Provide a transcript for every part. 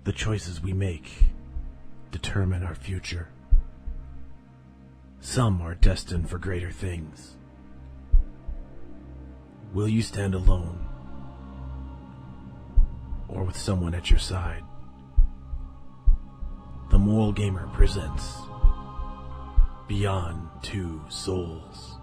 The choices we make determine our future. Some are destined for greater things. Will you stand alone, or with someone at your side? The Moral Gamer presents Beyond Two Souls.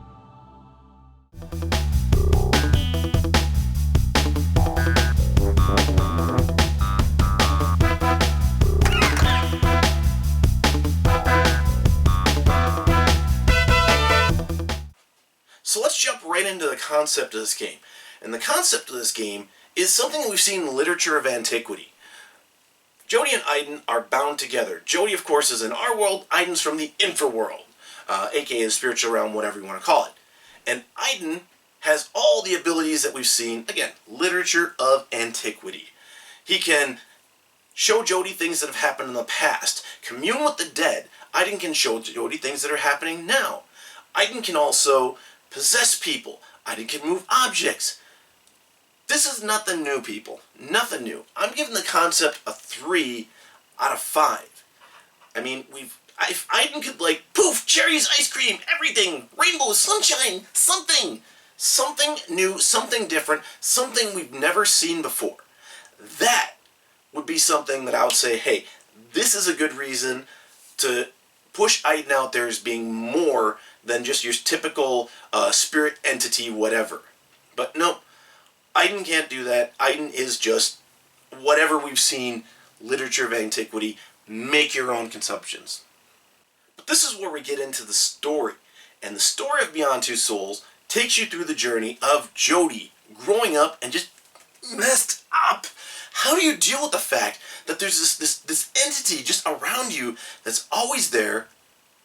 So let's jump right into the concept of this game. And the concept of this game is something we've seen in the literature of antiquity. Jody and Aiden are bound together. Jody, of course, is in our world. Aiden's from the infraworld, aka the spiritual realm, whatever you want to call it. And Aiden has all the abilities that we've seen, again, literature of antiquity. He can show Jody things that have happened in the past, commune with the dead. Aiden can show Jody things that are happening now. Aiden can also possess people. Aiden can move objects. This is nothing new, people. Nothing new. I'm giving the concept a 3 out of 5. I mean, if Aiden could, like, poof, cherries, ice cream, everything, rainbows, sunshine, something new, something different, something we've never seen before. That would be something that I would say, hey, this is a good reason to push Aiden out there as being more than just your typical spirit entity, whatever. But no, Aiden can't do that. Aiden is just whatever we've seen, literature of antiquity, make your own consumptions. But this is where we get into the story. And the story of Beyond Two Souls takes you through the journey of Jody growing up and just messed up. How do you deal with the fact that there's this entity just around you that's always there,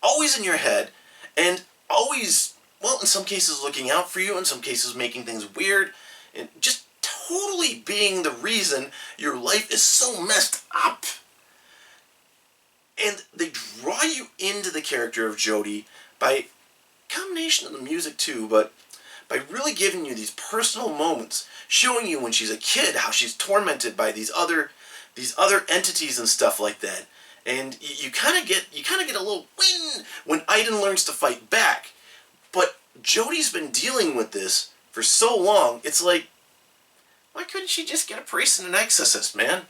always in your head, and always, well, in some cases looking out for you, in some cases making things weird, and just totally being the reason your life is so messed up. And they draw you into the character of Jody by combination of the music too, but by really giving you these personal moments, showing you when she's a kid how she's tormented by these other entities and stuff like that. And you kind of get a little win when Aiden learns to fight back. But Jody's been dealing with this for so long, it's like, why couldn't she just get a priest and an exorcist, man?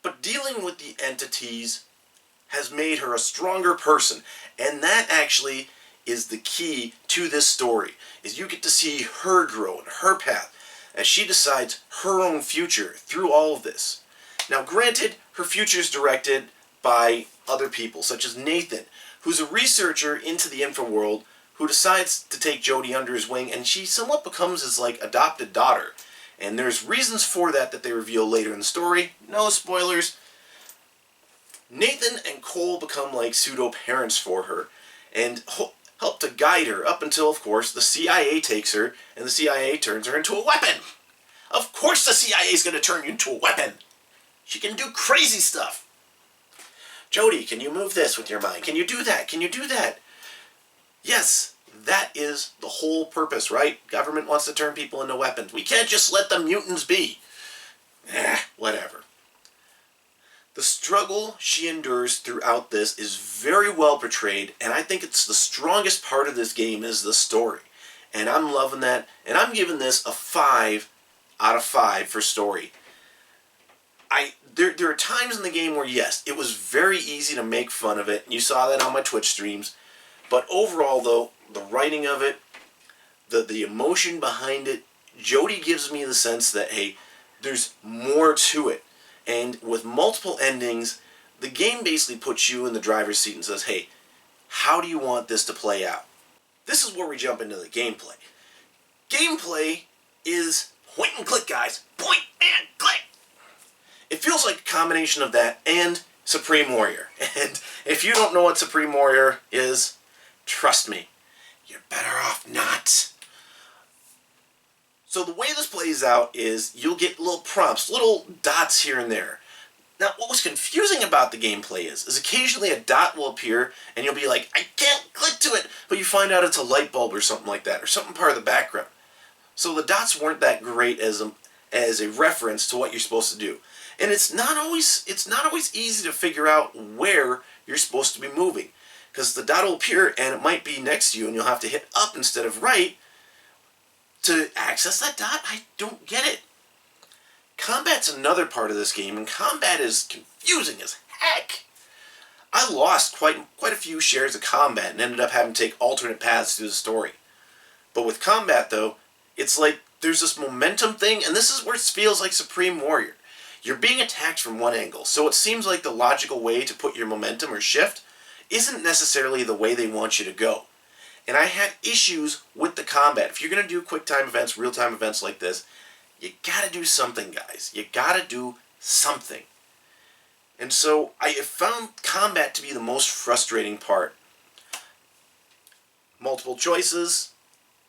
But dealing with the entities has made her a stronger person. And that actually is the key to this story, is you get to see her grow in her path as she decides her own future through all of this. Now, granted, her future is directed by other people, such as Nathan, who's a researcher into the infraworld, who decides to take Jody under his wing, and she somewhat becomes his, like, adopted daughter. And there's reasons for that they reveal later in the story. No spoilers. Nathan and Cole become like pseudo-parents for her, and help to guide her up until, of course, the CIA takes her, and the CIA turns her into a weapon. Of course the CIA is going to turn you into a weapon. She can do crazy stuff. Jody, can you move this with your mind? Can you do that? Can you do that? Yes, that is the whole purpose, right? Government wants to turn people into weapons. We can't just let the mutants be. Whatever. The struggle she endures throughout this is very well portrayed, and I think it's the strongest part of this game is the story. And I'm loving that, and I'm giving this a 5 out of 5 for story. There are times in the game where, yes, it was very easy to make fun of it, and you saw that on my Twitch streams. But overall, though, the writing of it, the emotion behind it, Jody gives me the sense that, hey, there's more to it. And with multiple endings, the game basically puts you in the driver's seat and says, hey, how do you want this to play out? This is where we jump into the gameplay. Gameplay is point and click, guys. Point and click. It feels like a combination of that and Supreme Warrior. And if you don't know what Supreme Warrior is, trust me, you're better off not. So the way this plays out is you'll get little prompts, little dots here and there. Now, what was confusing about the gameplay is occasionally a dot will appear and you'll be like, I can't click to it, but you find out it's a light bulb or something like that, or something part of the background. So the dots weren't that great as as a reference to what you're supposed to do. And it's not always easy to figure out where you're supposed to be moving, because the dot will appear and it might be next to you and you'll have to hit up instead of right to access that dot. I don't get it. Combat's another part of this game, and combat is confusing as heck. I lost quite a few shares of combat and ended up having to take alternate paths through the story. But with combat, though, it's like there's this momentum thing, and this is where it feels like Supreme Warrior. You're being attacked from one angle, so it seems like the logical way to put your momentum or shift isn't necessarily the way they want you to go. And I had issues with the combat. If you're going to do quick time events, real time events like this, you gotta do something, guys. You gotta do something. And so I found combat to be the most frustrating part. Multiple choices.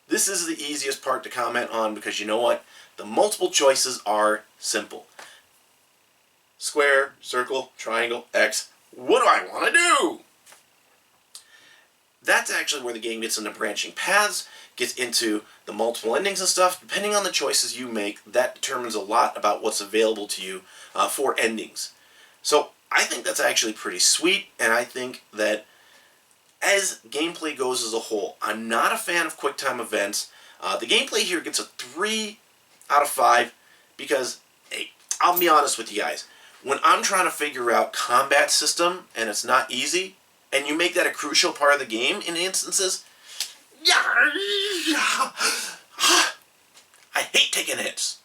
This is the easiest part to comment on, because you know what? The multiple choices are simple. Square, circle, triangle, X. What do I want to do? That's actually where the game gets into branching paths, gets into the multiple endings and stuff. Depending on the choices you make, that determines a lot about what's available to you for endings. So I think that's actually pretty sweet, and I think that as gameplay goes as a whole, I'm not a fan of QuickTime events. The gameplay here gets a 3 out of 5 because, hey, I'll be honest with you guys. When I'm trying to figure out combat system and it's not easy, and you make that a crucial part of the game in instances, I hate taking hits.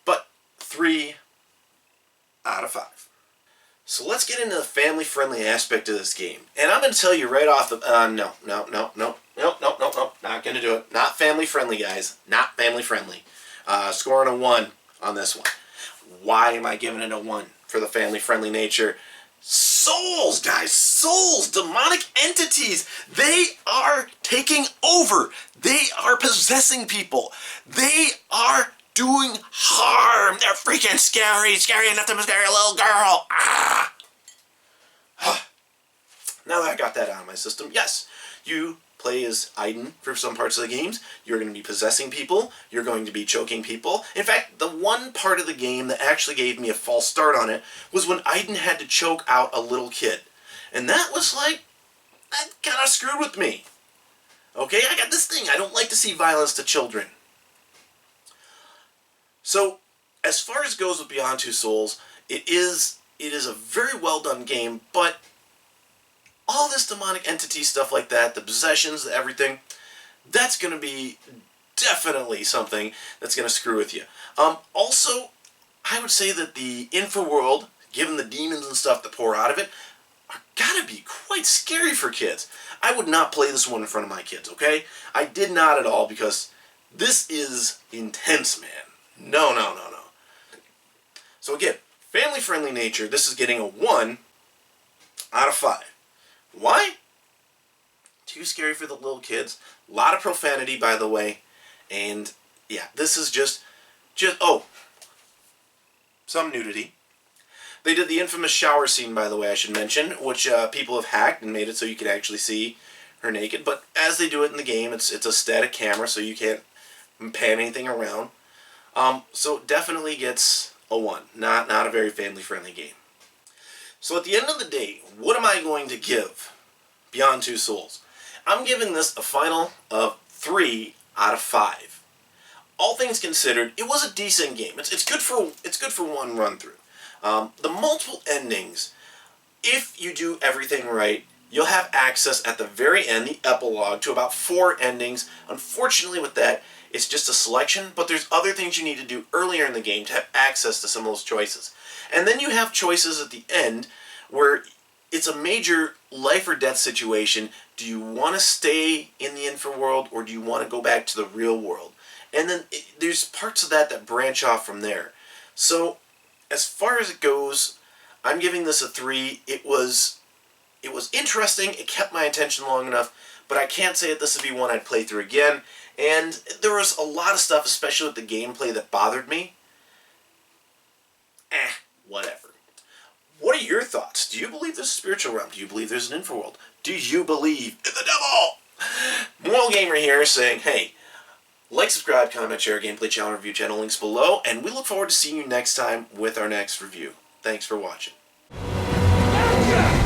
But 3 out of 5. So let's get into the family-friendly aspect of this game. And I'm going to tell you right off the... no, not going to do it. Not family-friendly, guys. Not family-friendly. Scoring a 1 on this one. Why am I giving it a 1 for the family-friendly nature? Souls, guys, souls, demonic entities, they are taking over. They are possessing people. They are doing harm. They're freaking scary, scary enough to scare a little girl. Ah! Now that I got that out of my system, yes, you play as Aiden for some parts of the games. You're going to be possessing people. You're going to be choking people. In fact, the one part of the game that actually gave me a false start on it was when Aiden had to choke out a little kid. And that was like, that kind of screwed with me. Okay, I got this thing. I don't like to see violence to children. So, as far as goes with Beyond Two Souls, it is a very well done game, but all this demonic entity stuff like that, the possessions, everything, that's going to be definitely something that's going to screw with you. Also, I would say that the Infraworld, given the demons and stuff that pour out of it, are gotta be quite scary for kids. I would not play this one in front of my kids, okay? I did not at all, because this is intense, man. No. So again, family-friendly nature, this is getting a 1 out of 5. Why? Too scary for the little kids. A lot of profanity, by the way. And yeah, this is just some nudity. They did the infamous shower scene, by the way, I should mention, which people have hacked and made it so you can actually see her naked. But as they do it in the game, it's a static camera, so you can't pan anything around. So it definitely gets a 1. Not a very family-friendly game. So at the end of the day, what am I going to give Beyond Two Souls? I'm giving this a final of 3 out of 5. All things considered, it was a decent game. It's good for one run through. The multiple endings, if you do everything right, you'll have access at the very end, the epilogue, to about 4 endings. Unfortunately with that, it's just a selection, but there's other things you need to do earlier in the game to have access to some of those choices. And then you have choices at the end where it's a major life or death situation. Do you want to stay in the Infraworld, or do you want to go back to the real world? And then there's parts of that branch off from there. So as far as it goes, I'm giving this a 3. It was interesting. It kept my attention long enough, but I can't say that this would be one I'd play through again. And there was a lot of stuff, especially with the gameplay, that bothered me. Whatever. What are your thoughts? Do you believe there's a spiritual realm? Do you believe there's an Infraworld? Do you believe in the devil? Moral Gamer here saying, hey, Like, subscribe, comment, share, gameplay channel review channel links below, and we look forward to seeing you next time with our next review. Thanks for watching. Gotcha!